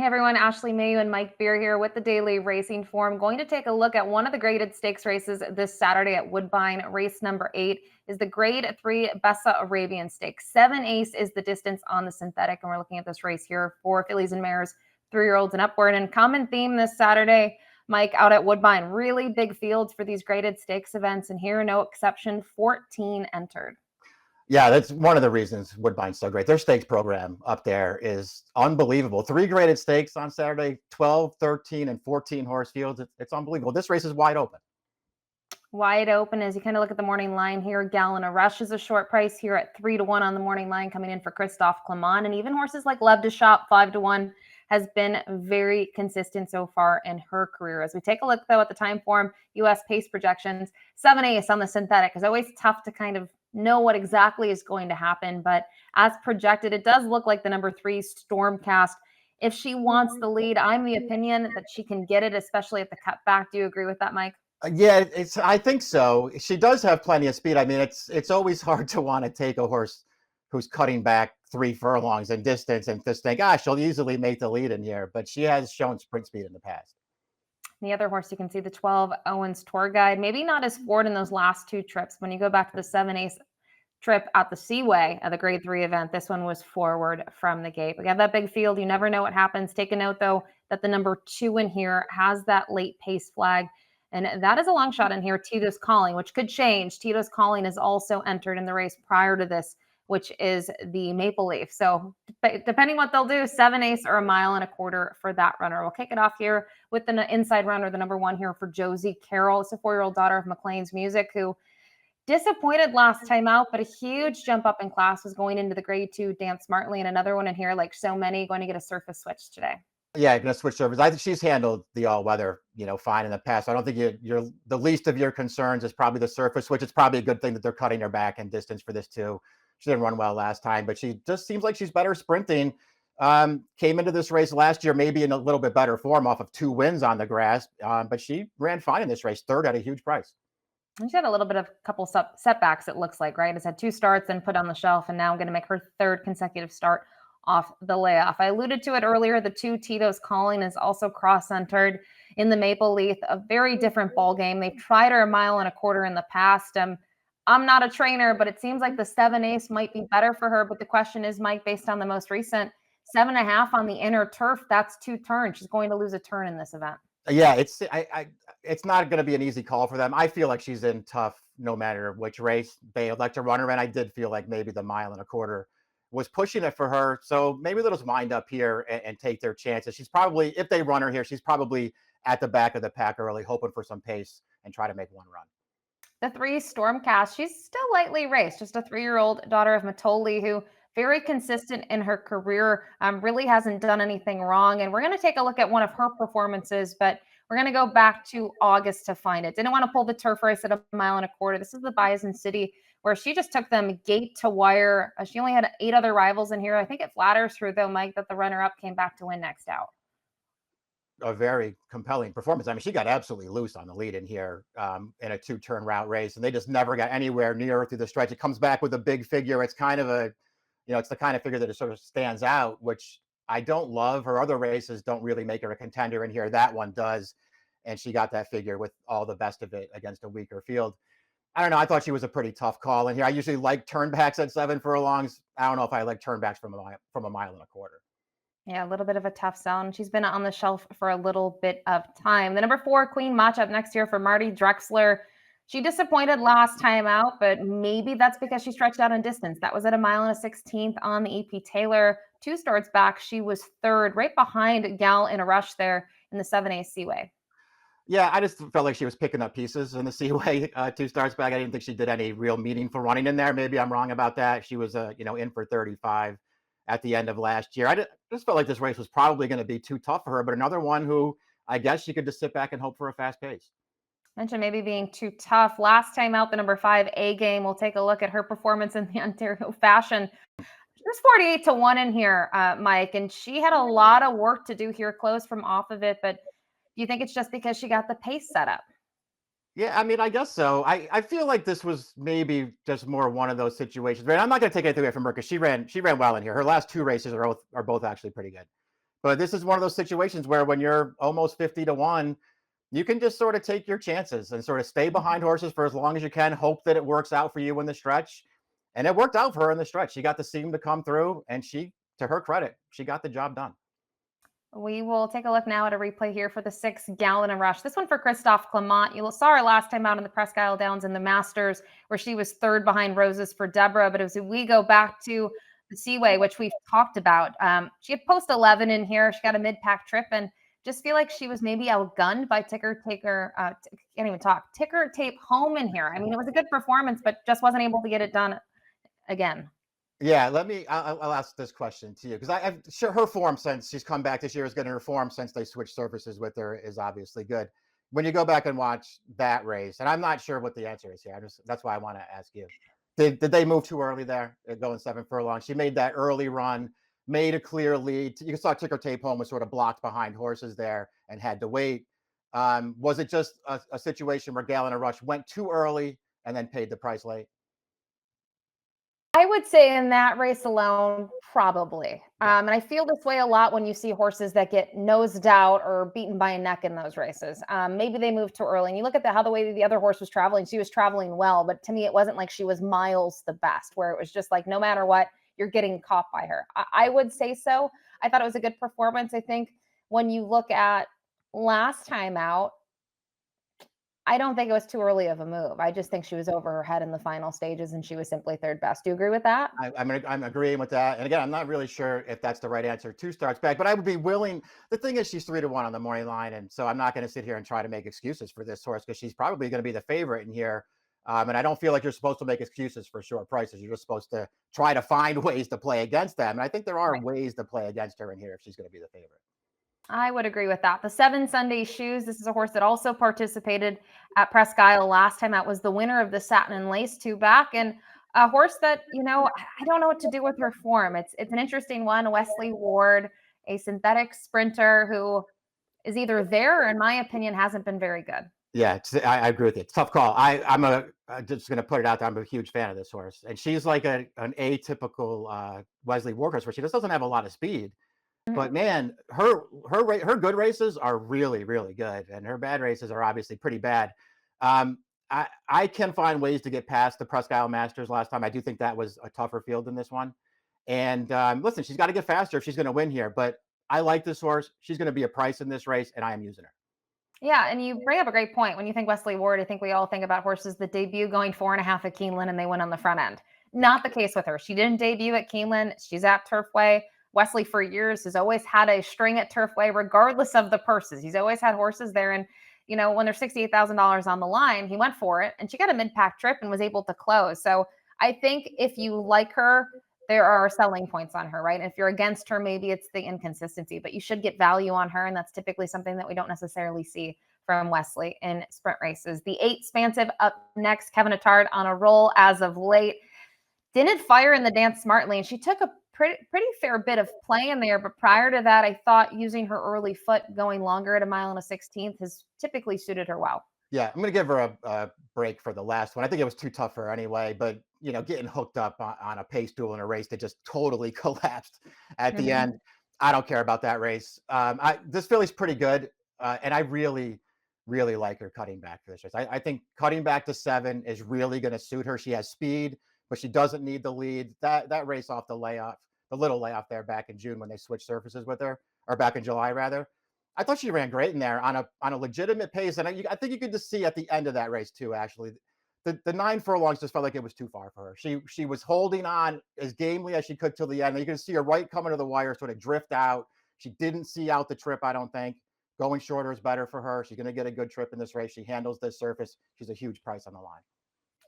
Hey everyone, Ashley Mailloux and Mike Beer here with the Daily Racing Form. Going to take a look at one of the graded stakes races this Saturday at Woodbine. Race number 8 is the Grade 3 Bessarabian Stakes. 7 ace is the distance on the synthetic, and we're looking at this race here for fillies and mares, 3-year-olds and upward. And common theme this Saturday, Mike, out at Woodbine, really big fields for these graded stakes events, and here no exception, 14 entered. Yeah, that's one of the reasons Woodbine's so great. Their stakes program up there is unbelievable. 3 graded stakes on Saturday, 12, 13, and 14 horse fields. It's unbelievable. This race is wide open. Wide open as you kind of look at the morning line here. Gallon a Rush is a short price here at 3-1 on the morning line, coming in for Christophe Clement. And even horses like Love to Shop, 5-1, has been very consistent so far in her career. As we take a look, though, at the time form, U.S. pace projections, 7 ace on the synthetic is always tough to kind of know what exactly is going to happen. But as projected, it does look like the number 3 Stormcast. If she wants the lead, I'm the opinion that she can get it, especially at the cutback. Do you agree with that, Mike? Yeah, I think so. She does have plenty of speed. I mean, it's always hard to want to take a horse who's cutting back 3 furlongs in distance and just think, she'll easily make the lead in here. But she has shown sprint speed in the past. The other horse, you can see the 12 Owens Tour Guide, maybe not as forward in those last 2 trips. When you go back to the 7 ace trip at the Seaway at the Grade 3 event, this one was forward from the gate. We have that big field. You never know what happens. Take a note, though, that the number 2 in here has that late pace flag. And that is a long shot in here, Tito's Calling, which could change. Tito's Calling is also entered in the race prior to this, which is the Maple Leaf. So depending what they'll do, 7 ace or 1.25 miles for that runner. We'll kick it off here with the inside runner, the number 1 here for Josie Carroll. It's a 4-year-old daughter of McLean's Music, who disappointed last time out, but a huge jump up in class, was going into the Grade 2 Dance Smartly, and another one in here, like so many, going to get a surface switch today. Yeah, going to switch surface. I think she's handled the all-weather, fine in the past. I don't think you're the least of your concerns is probably the surface, which is probably a good thing that they're cutting her back in distance for this too. She didn't run well last time, but she just seems like she's better sprinting. Came into this race last year maybe in a little bit better form off of 2 wins on the grass, but she ran fine in this race, 3rd at a huge price. And she had a little bit of couple setbacks, it looks like, right? Has had 2 starts and put on the shelf, and now going to make her 3rd consecutive start off the layoff. I alluded to it earlier. The 2 Tito's Calling is also cross-centered in the Maple Leaf, a very different ball game. They've tried her 1.25 miles in the past. I'm not a trainer, but it seems like the 7 ace might be better for her. But the question is, Mike, based on the most recent 7.5 on the inner turf, that's 2 turns. She's going to lose a turn in this event. Yeah, it's not going to be an easy call for them. I feel like she's in tough no matter which race they elect to run her in. I did feel like maybe the 1.25 miles was pushing it for her. So maybe they'll just wind up here and take their chances. She's probably, if they run her here, she's probably at the back of the pack early, hoping for some pace and try to make one run. The 3 Stormcast, she's still lightly raced, just a 3-year-old daughter of Mailloux, who very consistent in her career, really hasn't done anything wrong. And we're going to take a look at one of her performances, but we're going to go back to August to find it. Didn't want to pull the turf race at 1.25 miles. This is the Bison City, where she just took them gate to wire. She only had 8 other rivals in here. I think it flatters her, though, Mike, that the runner-up came back to win next out. A very compelling performance. I mean, she got absolutely loose on the lead in here in a 2-turn route race, and they just never got anywhere near her through the stretch. It comes back with a big figure. It's kind of a, it's the kind of figure that it sort of stands out, which I don't love. Her other races don't really make her a contender in here. That one does, and she got that figure with all the best of it against a weaker field. I don't know. I thought she was a pretty tough call in here. I usually like turnbacks at 7 furlongs. I don't know if I like turnbacks from 1.25 miles. Yeah, a little bit of a tough sell, and she's been on the shelf for a little bit of time. The number 4, Queen Match, up next year for Marty Drexler. She disappointed last time out, but maybe that's because she stretched out in distance. That was at 1.16 miles on the EP Taylor. 2 starts back, she was 3rd, right behind Gal in a Rush there in the 7 ace Seaway. Yeah, I just felt like she was picking up pieces in the Seaway 2 starts back. I didn't think she did any real meaningful running in there. Maybe I'm wrong about that. She was, in for 35 at the end of last year. I just felt like this race was probably going to be too tough for her, but another one who I guess she could just sit back and hope for a fast pace. Mentioned maybe being too tough. Last time out, the number 5, A Game. We'll take a look at her performance in the Ontario Fashion. There's 48-1 in here, Mike, and she had a lot of work to do here, close from off of it, but do you think it's just because she got the pace set up? Yeah, I mean, I guess so. I feel like this was maybe just more one of those situations. But I'm not going to take anything away from her because she ran well in here. Her last 2 races are both actually pretty good. But this is one of those situations where when you're almost 50 to 1, you can just sort of take your chances and sort of stay behind horses for as long as you can, hope that it works out for you in the stretch. And it worked out for her in the stretch. She got to see him to come through, and she, to her credit, she got the job done. We will take a look now at a replay here for the 6 Gallon and Rush. This one for Christophe Clement. You saw her last time out in the Presque Isle Downs in the Masters, where she was third behind Roses for Deborah. But as we go back to the Seaway, which we've talked about, she had post 11 in here. She got a mid-pack trip and just feel like she was maybe outgunned by can't even talk, Ticker Tape Home in here. I mean, it was a good performance, but just wasn't able to get it done again. Yeah, I'll ask this question to you because I'm sure her form since she's come back this year is good. And her form since they switched surfaces with her is obviously good. When you go back and watch that race, and I'm not sure what the answer is here. That's why I want to ask you. Did they move too early there, going 7 furlongs? She made that early run, made a clear lead. You saw Ticker Tape Home was sort of blocked behind horses there and had to wait. Was it just a situation where Gallon and Rush went too early and then paid the price late? I would say in that race alone, probably. Yeah. And I feel this way a lot when you see horses that get nosed out or beaten by a neck in those races. Maybe they moved too early. And you look at how the way the other horse was traveling, she was traveling well, but to me, it wasn't like she was miles the best, where it was just like, no matter what, you're getting caught by her. I would say so. I thought it was a good performance. I think when you look at last time out, I don't think it was too early of a move. I just think she was over her head in the final stages and she was simply third best. Do you agree with that? I'm agreeing with that. And again, I'm not really sure if that's the right answer. 2 starts back, but I would be willing. The thing is, she's 3 to 1 on the morning line, and so I'm not going to sit here and try to make excuses for this horse because she's probably going to be the favorite in here. And I don't feel like you're supposed to make excuses for short prices. You're just supposed to try to find ways to play against them. And I think there are Right. ways to play against her in here if she's going to be the favorite. I would agree with that. The 7 Sunday Shoes. This is a horse that also participated at Presque Isle last time out. Was the winner of the Satin and Lace 2 back, and a horse that I don't know what to do with her form. It's an interesting one. Wesley Ward, a synthetic sprinter who is either there or, in my opinion, hasn't been very good. Yeah, I agree with you. It's a tough call. I'm just going to put it out there. I'm a huge fan of this horse, and she's like an atypical Wesley Ward horse, where she just doesn't have a lot of speed. Mhm. But man, her good races are really, really good, and her bad races are obviously pretty bad. I can find ways to get past the Presque Isle Masters last time. I do think that was a tougher field than this one. And listen, she's got to get faster if she's going to win here. But I like this horse. She's going to be a price in this race, and I am using her. Yeah, and you bring up a great point. When you think Wesley Ward, I think we all think about horses that debut going 4.5 at Keeneland and they win on the front end. Not the case with her. She didn't debut at Keeneland. She's at Turfway. Wesley, for years, has always had a string at Turfway, regardless of the purses. He's always had horses there. And, when there's $68,000 on the line, he went for it. And she got a mid-pack trip and was able to close. So I think if you like her, there are selling points on her, right? And if you're against her, maybe it's the inconsistency, but you should get value on her. And that's typically something that we don't necessarily see from Wesley in sprint races. The 8 Spansive up next. Kevin Attard on a roll as of late. Didn't fire in the dance smartly, and she took a pretty fair bit of play in there. But prior to that, I thought using her early foot going longer at a mile and a 16th has typically suited her well. Yeah, I'm going to give her a break for the last one. I think it was too tough for her anyway. But getting hooked up on a pace duel in a race that just totally collapsed at the Mhm. end. I don't care about that race. This filly's pretty good, and I really, really like her cutting back for this race. I think cutting back to 7 is really going to suit her. She has speed, but she doesn't need the lead. That race off the little layoff there back in June when they switched surfaces with her, or back in July rather. I thought she ran great in there on a legitimate pace, and I think you could just see at the end of that race too. Actually, the 9 furlongs just felt like it was too far for her. She was holding on as gamely as she could till the end. You can see her right coming to the wire, sort of drift out. She didn't see out the trip. I don't think going shorter is better for her. She's going to get a good trip in this race. She handles this surface. She's a huge price on the line.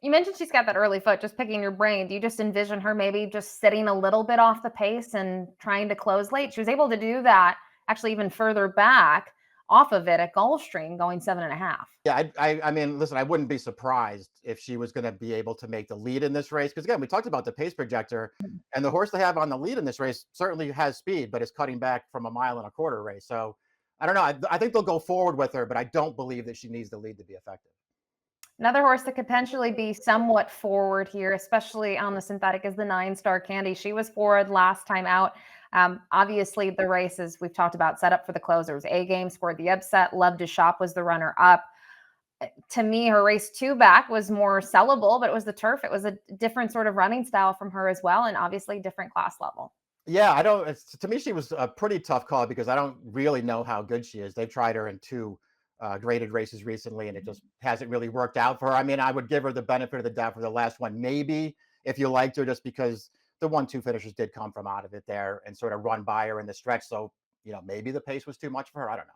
You mentioned she's got that early foot. Just picking your brain, do you just envision her maybe just sitting a little bit off the pace and trying to close late? She was able to do that actually even further back off of it at Gulfstream going 7.5. Yeah, I mean, listen, I wouldn't be surprised if she was going to be able to make the lead in this race. Because again, we talked about the pace projector, and the horse they have on the lead in this race certainly has speed, but is cutting back from a 1.25 mile race. So I don't know. I think they'll go forward with her, but I don't believe that she needs the lead to be effective. Another horse that could potentially be somewhat forward here, especially on the synthetic, is the 9 Star Candy. She was forward last time out. Obviously, the races we've talked about set up for the closers. A Game scored the upset. Love to Shop was the runner up. To me, her race two back was more sellable, but it was the turf. It was a different sort of running style from her as well, and obviously different class level. Yeah, I don't. To me, she was a pretty tough call because I don't really know how good she is. They've tried her in two graded races recently, and it just hasn't really worked out for her. I mean, I would give her the benefit of the doubt for the last one, maybe if you liked her, just because the 1-2 finishers did come from out of it there and sort of run by her in the stretch. So, maybe the pace was too much for her. I don't know.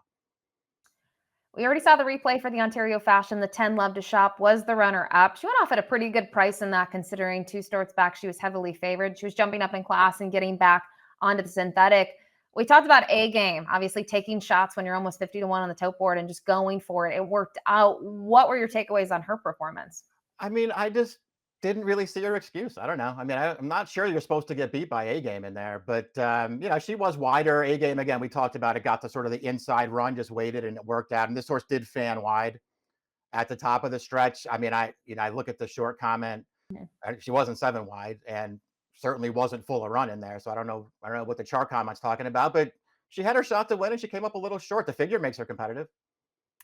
We already saw the replay for the Ontario Fashion. The 10 Love to Shop was the runner up. She went off at a pretty good price in that, considering two starts back, she was heavily favored. She was jumping up in class and getting back onto the synthetic. We talked about A Game, obviously taking shots when you're almost 50-1 on the tote board and just going for it. It worked out. What were your takeaways on her performance? I mean, I just didn't really see her excuse. I don't know. I mean, I'm not sure you're supposed to get beat by A Game in there, but she was wider. A Game, again, we talked about it, got to sort of the inside run, just waited and it worked out. And this horse did fan wide at the top of the stretch. I mean, I look at the short comment. She wasn't 7 wide and certainly wasn't full of run in there. So I don't know what the chart comment's talking about, but she had her shot to win and she came up a little short. The figure makes her competitive.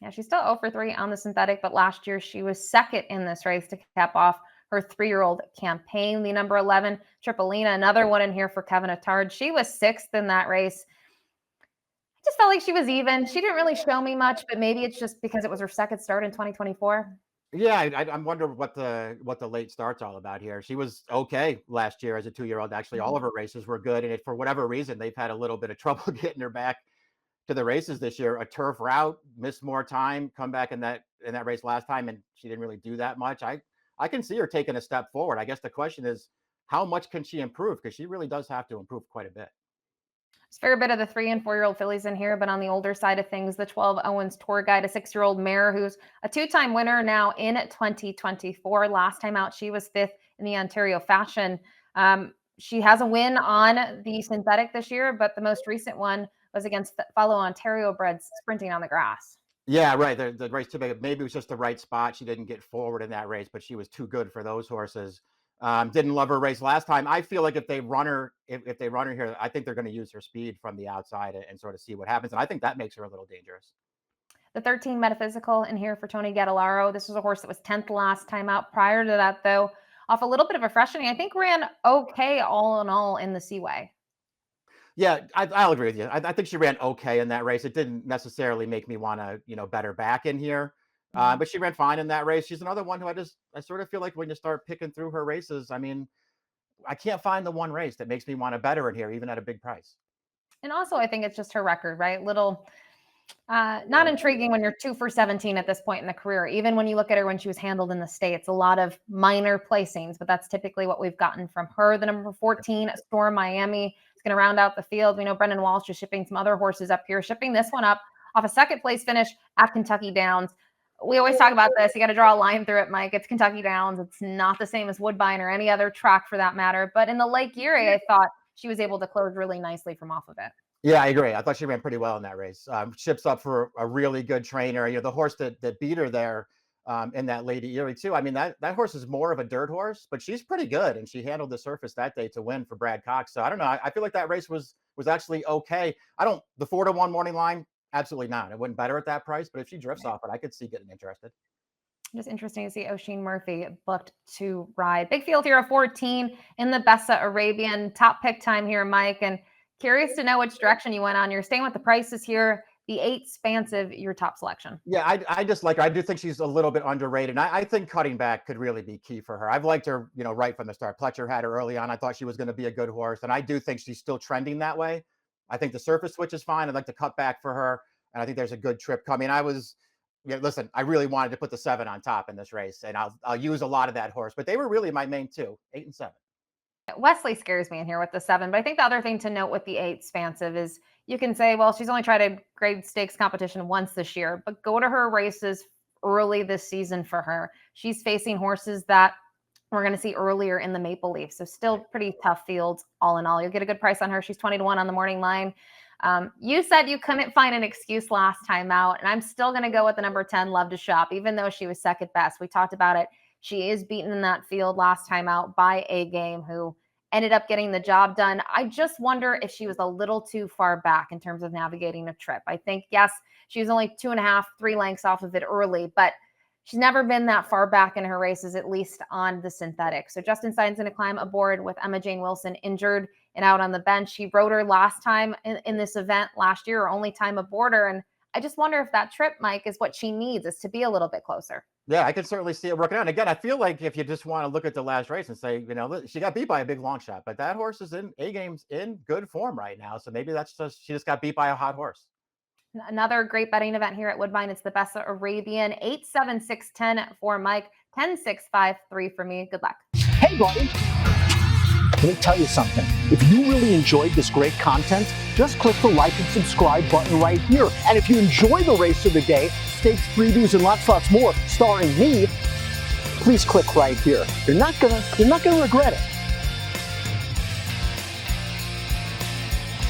Yeah, she's still 0 for 3 on the synthetic, but last year she was second in this race to cap off her 3-year-old campaign. The number 11, Tripolina, another one in here for Kevin Attard. She was sixth in that race. I just felt like she was even. She didn't really show me much, but maybe it's just because it was her second start in 2024. Yeah, I wonder what the late start's all about here. She was okay last year as a 2-year-old. Actually, all of her races were good, and for whatever reason, they've had a little bit of trouble getting her back to the races this year. A turf route, missed more time, come back in that race last time, and she didn't really do that much. I can see her taking a step forward. I guess the question is, how much can she improve? Because she really does have to improve quite a bit. There's a fair bit of the 3 and 4-year-old fillies in here, but on the older side of things, the 12 Owens Tour Guide, a 6-year-old mare who's a 2-time winner now in 2024. Last time out, she was 5th in the Ontario Fashion. She has a win on the synthetic this year, but the most recent one was against fellow Ontario breds sprinting on the grass. Yeah, right. The race too big. Maybe it was just the right spot. She didn't get forward in that race, but she was too good for those horses. Didn't love her race last time. I feel like if they run her, if they run her here, I think they're going to use her speed from the outside and sort of see what happens. And I think that makes her a little dangerous. The 13 Metaphysical in here for Tony Gadalaro. This was a horse that was 10th last time out. Prior to that, though, off a little bit of a freshening, I think ran okay all in all in the Seaway. Yeah, I'll agree with you. I think she ran okay in that race. It didn't necessarily make me want to, bet her back in here. But she ran fine in that race. She's another one who I sort of feel like when you start picking through her races, I mean, I can't find the one race that makes me want to bet her in here, even at a big price. And also, I think it's just her record, right? Little, not intriguing when you're 2 for 17 at this point in the career. Even when you look at her when she was handled in the States, a lot of minor placings, but that's typically what we've gotten from her. The number 14, Storm Miami, is going to round out the field. We know Brendan Walsh is shipping some other horses up here, shipping this one up off a second place finish at Kentucky Downs. We always talk about this. You got to draw a line through it, Mike. It's Kentucky Downs. It's not the same as Woodbine or any other track for that matter. But in the Lake Erie, I thought she was able to close really nicely from off of it. Yeah, I agree. I thought she ran pretty well in that race. Ships up for a really good trainer. The horse that beat her there in that Lady Erie too. I mean, that horse is more of a dirt horse, but she's pretty good, and she handled the surface that day to win for Brad Cox. So I don't know. I feel like that race was actually okay. The 4-1 morning line, absolutely not. It wouldn't bet her at that price, but if she drifts off it, I could see getting interested. Just interesting to see Oisin Murphy booked to ride. Big field here of 14 in the Bessarabian. Top pick time here, Mike. And curious to know which direction you went on. You're staying with the prices here. The 8 Expansive, your top selection. Yeah, I just like her. I do think she's a little bit underrated. And I think cutting back could really be key for her. I've liked her, right from the start. Pletcher had her early on. I thought she was going to be a good horse. And I do think she's still trending that way. I think the surface switch is fine. I'd like to cut back for her. And I think there's a good trip coming. Listen, I really wanted to put the 7 on top in this race, and I'll use a lot of that horse, but they were really my main 2, 8 and 7. Wesley scares me in here with the 7, but I think the other thing to note with the 8 Expansive is you can say, well, she's only tried a grade stakes competition once this year, but go to her races early this season for her. She's facing horses that we're going to see earlier in the Maple Leaf. So still pretty tough fields all in all. You'll get a good price on her. She's 20-1 on the morning line. You said you couldn't find an excuse last time out, and I'm still going to go with the number 10, Love to Shop, even though she was second best. We talked about it. She is beaten in that field last time out by A Game, who ended up getting the job done. I just wonder if she was a little too far back in terms of navigating a trip. I think, yes, she was only 2.5, 3 lengths off of it early, but she's never been that far back in her races, at least on the synthetic. So Justin Stein's going to climb aboard with Emma Jane Wilson injured and out on the bench. She rode her last time in this event last year, her only time aboard her. And I just wonder if that trip, Mike, is what she needs, is to be a little bit closer. Yeah, I can certainly see it working out. And again, I feel like if you just want to look at the last race and say, she got beat by a big long shot, but that horse is in A-game's in good form right now. So maybe she just got beat by a hot horse. Another great betting event here at Woodbine. It's the Bessarabian 8-7-6-10 for Mike, 10-6-5-3 for me. Good luck. Hey, buddy. Let me tell you something. If you really enjoyed this great content, just click the like and subscribe button right here. And if you enjoy the race of the day, stakes previews and lots more starring me, please click right here. You're not gonna regret it.